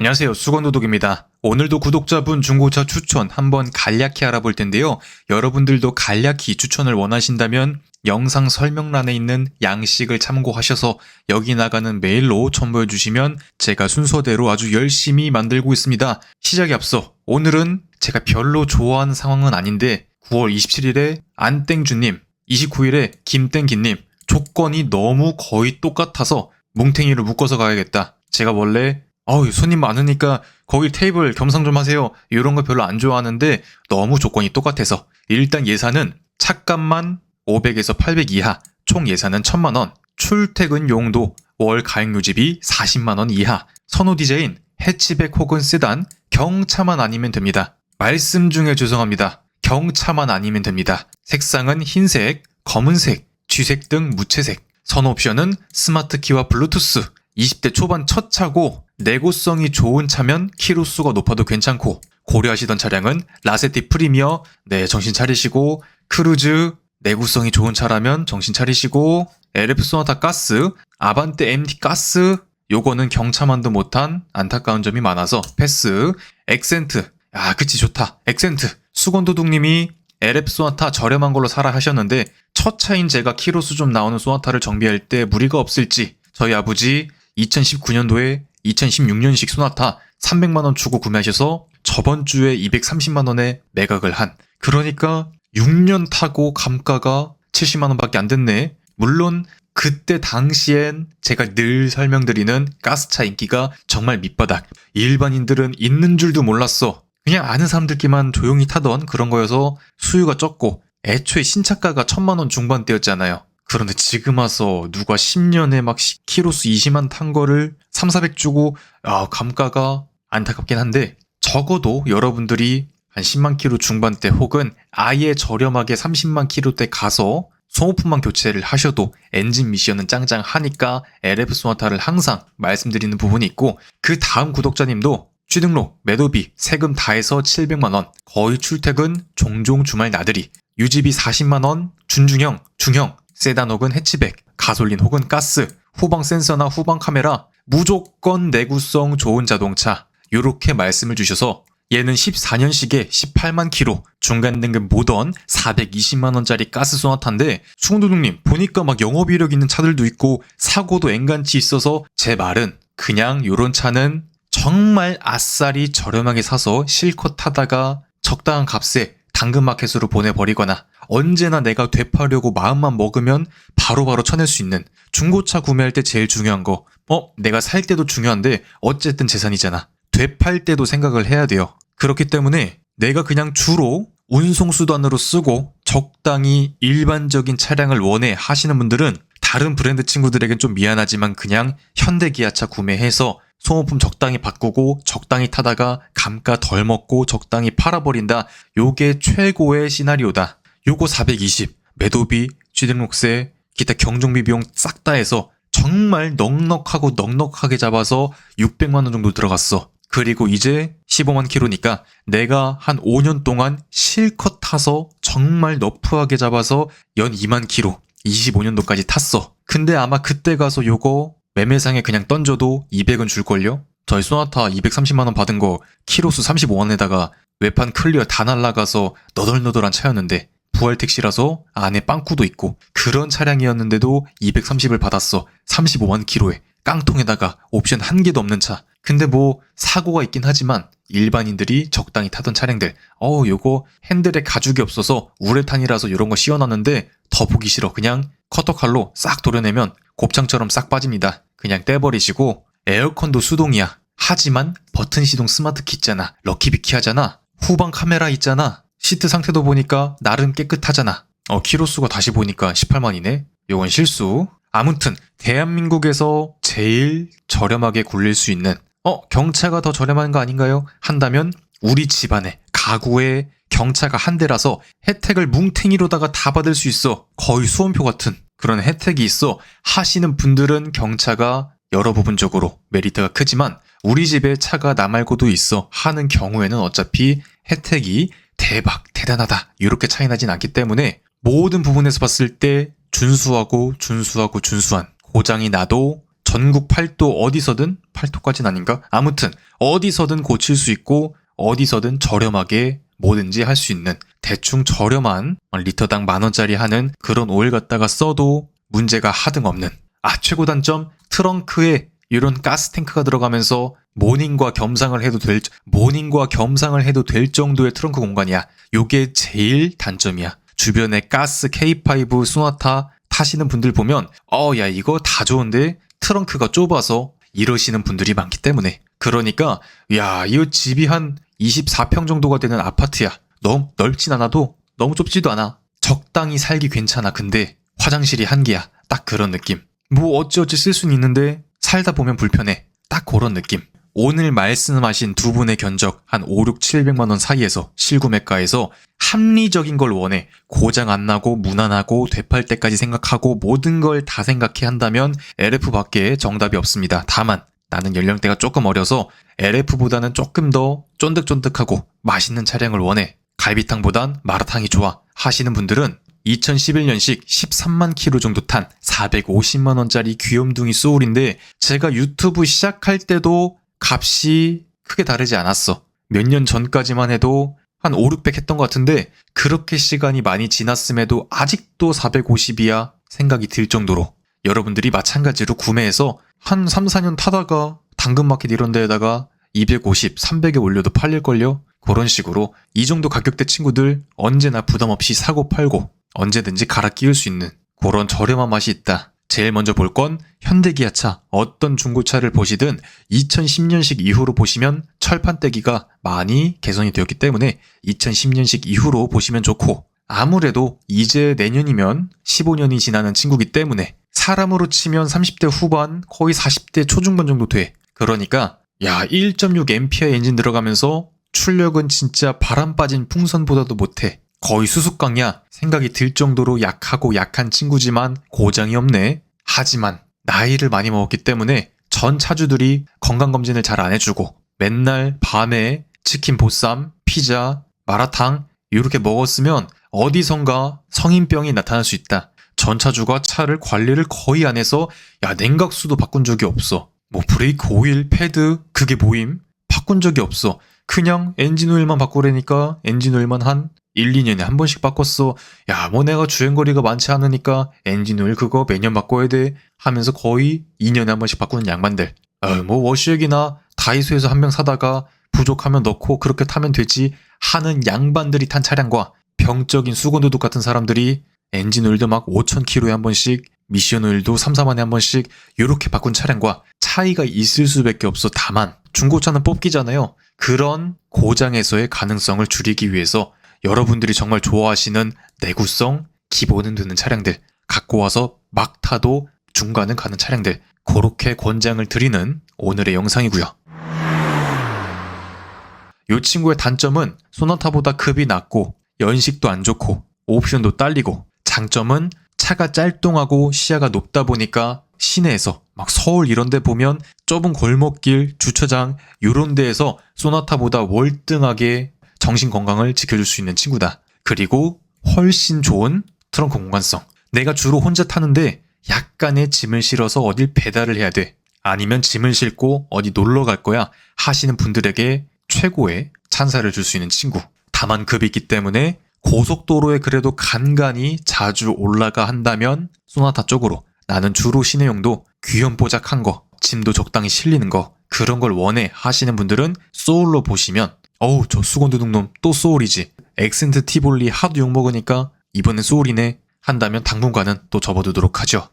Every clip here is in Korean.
안녕하세요. 수건도둑입니다. 오늘도 구독자분 중고차 추천 한번 간략히 알아볼 텐데요. 여러분들도 간략히 추천을 원하신다면 영상 설명란에 있는 양식을 참고하셔서 여기 나가는 메일로 첨부해 주시면 제가 순서대로 아주 열심히 만들고 있습니다. 시작에 앞서 오늘은 제가 별로 좋아하는 상황은 아닌데 9월 27일에 안땡주님, 29일에 김땡기님 조건이 너무 거의 똑같아서 뭉탱이를 묶어서 가야겠다. 제가 원래 손님 많으니까 거기 테이블 겸상 좀 하세요. 이런 거 별로 안 좋아하는데 너무 조건이 똑같아서 일단 예산은 차값만 500에서 800 이하, 총 예산은 1000만원, 출퇴근 용도, 월 가액 요집이 40만원 이하, 선호 디자인, 해치백 혹은 세단, 경차만 아니면 됩니다. 말씀 중에 죄송합니다. 경차만 아니면 됩니다. 색상은 흰색, 검은색, 쥐색 등 무채색, 선호 옵션은 스마트 키와 블루투스, 20대 초반 첫 차고 내구성이 좋은 차면 키로수가 높아도 괜찮고 고려하시던 차량은 라세티 프리미어, 정신 차리시고 크루즈, 내구성이 좋은 차라면 정신 차리시고 LF 소나타 가스, 아반떼 MT 가스, 요거는 경차만도 못한 안타까운 점이 많아서 패스, 엑센트, 그치 좋다. 엑센트, 수건도둑님이 LF 소나타 저렴한 걸로 사라 하셨는데 첫 차인 제가 키로수 좀 나오는 소나타를 정비할 때 무리가 없을지 저희 아버지 2019년도에 2016년식 소나타 300만원 주고 구매하셔서 저번 주에 230만원에 매각을 한, 그러니까 6년 타고 감가가 70만원밖에 안 됐네. 물론 그때 당시엔 제가 늘 설명드리는 가스차 인기가 정말 밑바닥, 일반인들은 있는 줄도 몰랐어. 그냥 아는 사람들끼만 조용히 타던 그런 거여서 수요가 적고 애초에 신차가가 1000만원 중반대였잖아요. 그런데 지금 와서 누가 10년에 막 키로수 20만 탄 거를 3,400 주고 감가가 안타깝긴 한데 적어도 여러분들이 한 10만 킬로 중반대 혹은 아예 저렴하게 30만 킬로대 가서 소모품만 교체를 하셔도 엔진 미션은 짱짱하니까 LF 소나타를 항상 말씀드리는 부분이 있고, 그 다음 구독자님도 취등록, 매도비, 세금 다 해서 700만원, 거의 출퇴근, 종종 주말 나들이, 유지비 40만원, 준중형, 중형, 세단 혹은 해치백, 가솔린 혹은 가스, 후방 센서나 후방 카메라, 무조건 내구성 좋은 자동차, 요렇게 말씀을 주셔서 얘는 14년식에 18만 킬로, 중간 등급 모던 420만원짜리 가스 소나타인데 수건도둑님 보니까 막 영업이력 있는 차들도 있고 사고도 앵간치 있어서 제 말은 그냥 요런 차는 정말 아싸리 저렴하게 사서 실컷 타다가 적당한 값에 당근마켓으로 보내버리거나 언제나 내가 되파려고 마음만 먹으면 바로바로 쳐낼 수 있는, 중고차 구매할 때 제일 중요한 거, 내가 살 때도 중요한데 어쨌든 재산이잖아. 되팔 때도 생각을 해야 돼요. 그렇기 때문에 내가 그냥 주로 운송수단으로 쓰고 적당히 일반적인 차량을 원해 하시는 분들은 다른 브랜드 친구들에겐 좀 미안하지만 그냥 현대기아차 구매해서 소모품 적당히 바꾸고 적당히 타다가 감가 덜 먹고 적당히 팔아버린다. 요게 최고의 시나리오다. 요거 420, 매도비, 취등록세, 기타 경정비 비용 싹 다 해서 정말 넉넉하게 잡아서 600만원 정도 들어갔어. 그리고 이제 15만 킬로니까 내가 한 5년 동안 실컷 타서 정말 너프하게 잡아서 연 2만 킬로, 25년도까지 탔어. 근데 아마 그때 가서 요거 매매상에 그냥 던져도 200은 줄걸요? 저희 소나타 230만원 받은 거 키로수 35원에다가 외판 클리어 다 날라가서 너덜너덜한 차였는데 부활택시라서 안에 빵꾸도 있고 그런 차량이었는데도 230을 받았어. 35만 킬로에 깡통에다가 옵션 한 개도 없는 차. 근데 사고가 있긴 하지만 일반인들이 적당히 타던 차량들, 요거 핸들에 가죽이 없어서 우레탄이라서 이런 거 씌워놨는데 더 보기 싫어. 그냥 커터칼로 싹 도려내면 곱창처럼 싹 빠집니다. 그냥 떼버리시고, 에어컨도 수동이야. 하지만 버튼 시동 스마트키 있잖아. 럭키비키 하잖아. 후방 카메라 있잖아. 시트 상태도 보니까 나름 깨끗하잖아. 키로수가 다시 보니까 18만이네. 요건 실수. 아무튼 대한민국에서 제일 저렴하게 굴릴 수 있는, 경차가 더 저렴한 거 아닌가요? 한다면 우리 집안에 가구에 경차가 한 대라서 혜택을 뭉탱이로다가 다 받을 수 있어. 거의 수험표 같은 그런 혜택이 있어 하시는 분들은 경차가 여러 부분적으로 메리트가 크지만 우리 집에 차가 나 말고도 있어 하는 경우에는 어차피 혜택이 대단하다 이렇게 차이 나진 않기 때문에 모든 부분에서 봤을 때 준수한, 고장이 나도 전국 팔도 어디서든, 팔도까지는 아닌가? 아무튼 어디서든 고칠 수 있고 어디서든 저렴하게 뭐든지 할 수 있는 대충 저렴한 리터당 10,000원짜리 하는 그런 오일 갖다가 써도 문제가 하등없는 최고 단점 트렁크에 이런 가스탱크가 들어가면서 모닝과 겸상을 해도 될 정도의 트렁크 공간이야. 요게 제일 단점이야. 주변에 가스 K5 소나타 타시는 분들 보면 야 이거 다 좋은데 트렁크가 좁아서 이러시는 분들이 많기 때문에. 그러니까 야 이거 집이 한 24평 정도가 되는 아파트야. 너무 넓진 않아도 너무 좁지도 않아. 적당히 살기 괜찮아. 근데 화장실이 한 개야. 딱 그런 느낌. 뭐 어찌어찌 쓸 수는 있는데 살다 보면 불편해. 딱 그런 느낌. 오늘 말씀하신 두 분의 견적 한 5, 6, 700만 원 사이에서 실구매가에서 합리적인 걸 원해. 고장 안 나고 무난하고 되팔 때까지 생각하고 모든 걸 다 생각해 한다면 LF밖에 정답이 없습니다. 다만 나는 연령대가 조금 어려서 LF보다는 조금 더 쫀득쫀득하고 맛있는 차량을 원해. 갈비탕보단 마라탕이 좋아 하시는 분들은 2011년식 13만 킬로 정도 탄 450만 원짜리 귀염둥이 소울인데 제가 유튜브 시작할 때도 값이 크게 다르지 않았어. 몇 년 전까지만 해도 한 5, 600 했던 것 같은데 그렇게 시간이 많이 지났음에도 아직도 450이야 생각이 들 정도로 여러분들이 마찬가지로 구매해서 한 3, 4년 타다가 당근마켓 이런 데에다가 250, 300에 올려도 팔릴걸요? 그런 식으로 이 정도 가격대 친구들 언제나 부담 없이 사고 팔고 언제든지 갈아 끼울 수 있는 그런 저렴한 맛이 있다. 제일 먼저 볼 건 현대기아차. 어떤 중고차를 보시든 2010년식 이후로 보시면 철판떼기가 많이 개선이 되었기 때문에 2010년식 이후로 보시면 좋고 아무래도 이제 내년이면 15년이 지나는 친구기 때문에 사람으로 치면 30대 후반 거의 40대 초중반 정도 돼. 그러니까 1.6 엔진 들어가면서 출력은 진짜 바람 빠진 풍선보다도 못해. 거의 수수깡이야 생각이 들 정도로 약하고 약한 친구지만 고장이 없네. 하지만 나이를 많이 먹었기 때문에 전 차주들이 건강검진을 잘 안 해주고 맨날 밤에 치킨 보쌈, 피자, 마라탕 이렇게 먹었으면 어디선가 성인병이 나타날 수 있다. 전 차주가 차를 관리를 거의 안 해서 냉각수도 바꾼 적이 없어. 뭐 브레이크 오일, 패드 그게 뭐임? 바꾼 적이 없어. 그냥 엔진 오일만 바꾸라니까 엔진 오일만 한 1, 2년에 한 번씩 바꿨어. 뭐 내가 주행거리가 많지 않으니까 엔진 오일 그거 매년 바꿔야 돼 하면서 거의 2년에 한 번씩 바꾸는 양반들. 뭐 워시액이나 다이소에서 한 병 사다가 부족하면 넣고 그렇게 타면 되지 하는 양반들이 탄 차량과 병적인 수건도둑 같은 사람들이 엔진 오일도 막 5,000km에 한 번씩 미션 오일도 3, 4만에 한 번씩 이렇게 바꾼 차량과 차이가 있을 수밖에 없어. 다만 중고차는 뽑기잖아요. 그런 고장에서의 가능성을 줄이기 위해서 여러분들이 정말 좋아하시는 내구성, 기본은 되는 차량들 갖고 와서 막 타도 중간은 가는 차량들 그렇게 권장을 드리는 오늘의 영상이고요. 이 친구의 단점은 소나타보다 급이 낮고 연식도 안 좋고 옵션도 딸리고 장점은 차가 짤뚱하고 시야가 높다 보니까 시내에서 막 서울 이런 데 보면 좁은 골목길, 주차장 이런 데에서 소나타보다 월등하게 정신건강을 지켜줄 수 있는 친구다. 그리고 훨씬 좋은 트렁크 공간성. 내가 주로 혼자 타는데 약간의 짐을 실어서 어딜 배달을 해야 돼. 아니면 짐을 싣고 어디 놀러 갈 거야 하시는 분들에게 최고의 찬사를 줄 수 있는 친구. 다만 급이 있기 때문에 고속도로에 그래도 간간히 자주 올라가 한다면 소나타 쪽으로. 나는 주로 시내용도 귀염뽀짝한 거, 짐도 적당히 실리는 거 그런 걸 원해 하시는 분들은 소울로 보시면 저 수건도둑놈 또 소울이지. 엑센트 티볼리 하도 욕먹으니까 이번엔 소울이네 한다면 당분간은 또 접어두도록 하죠.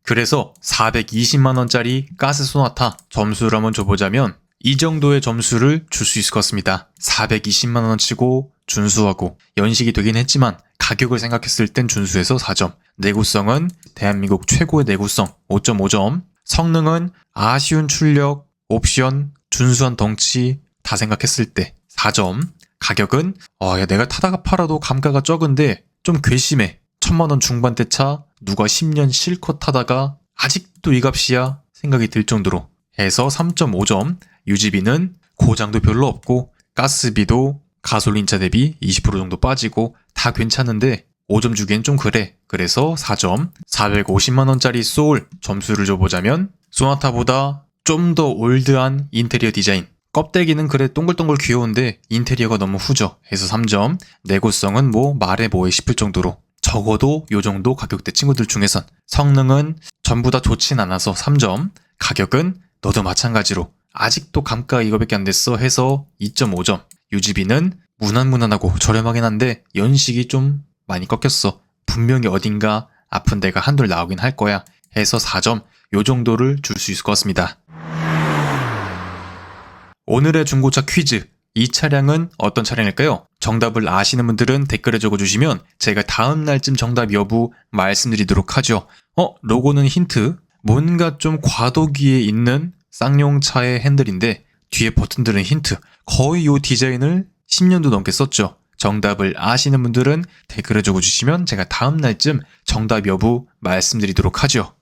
그래서 420만원짜리 가스 소나타 점수를 한번 줘보자면 이 정도의 점수를 줄 수 있을 것 같습니다. 420만원 치고 준수하고 연식이 되긴 했지만 가격을 생각했을 땐 준수해서 4점. 내구성은 대한민국 최고의 내구성 5.5점. 성능은 아쉬운 출력, 옵션, 준수한 덩치 다 생각했을 때 4점. 가격은 내가 타다가 팔아도 감가가 적은데 좀 괘씸해. 1,000만원 중반대 차 누가 10년 실컷 타다가 아직도 이 값이야 생각이 들 정도로 해서 3.5점. 유지비는 고장도 별로 없고 가스비도 가솔린차 대비 20% 정도 빠지고 다 괜찮은데 5점 주기엔 좀 그래. 그래서 4점. 450만원짜리 소울 점수를 줘보자면 소나타보다 좀 더 올드한 인테리어 디자인. 껍데기는 그래 동글동글 귀여운데 인테리어가 너무 후져 해서 3점. 내구성은 뭐 말해 뭐해 싶을 정도로 적어도 요 정도 가격대 친구들 중에선. 성능은 전부 다 좋진 않아서 3점. 가격은 너도 마찬가지로 아직도 감가 이거밖에 안 됐어 해서 2.5점. 유지비는 무난무난하고 저렴하긴 한데 연식이 좀 많이 꺾였어. 분명히 어딘가 아픈 데가 한둘 나오긴 할 거야 해서 4점. 요 정도를 줄 수 있을 것 같습니다. 오늘의 중고차 퀴즈. 이 차량은 어떤 차량일까요? 정답을 아시는 분들은 댓글에 적어주시면 제가 다음 날쯤 정답 여부 말씀드리도록 하죠. 로고는 힌트. 뭔가 좀 과도기에 있는 쌍용차의 핸들인데 뒤에 버튼들은 힌트. 거의 이 디자인을 10년도 넘게 썼죠. 정답을 아시는 분들은 댓글에 적어주시면 제가 다음 날쯤 정답 여부 말씀드리도록 하죠.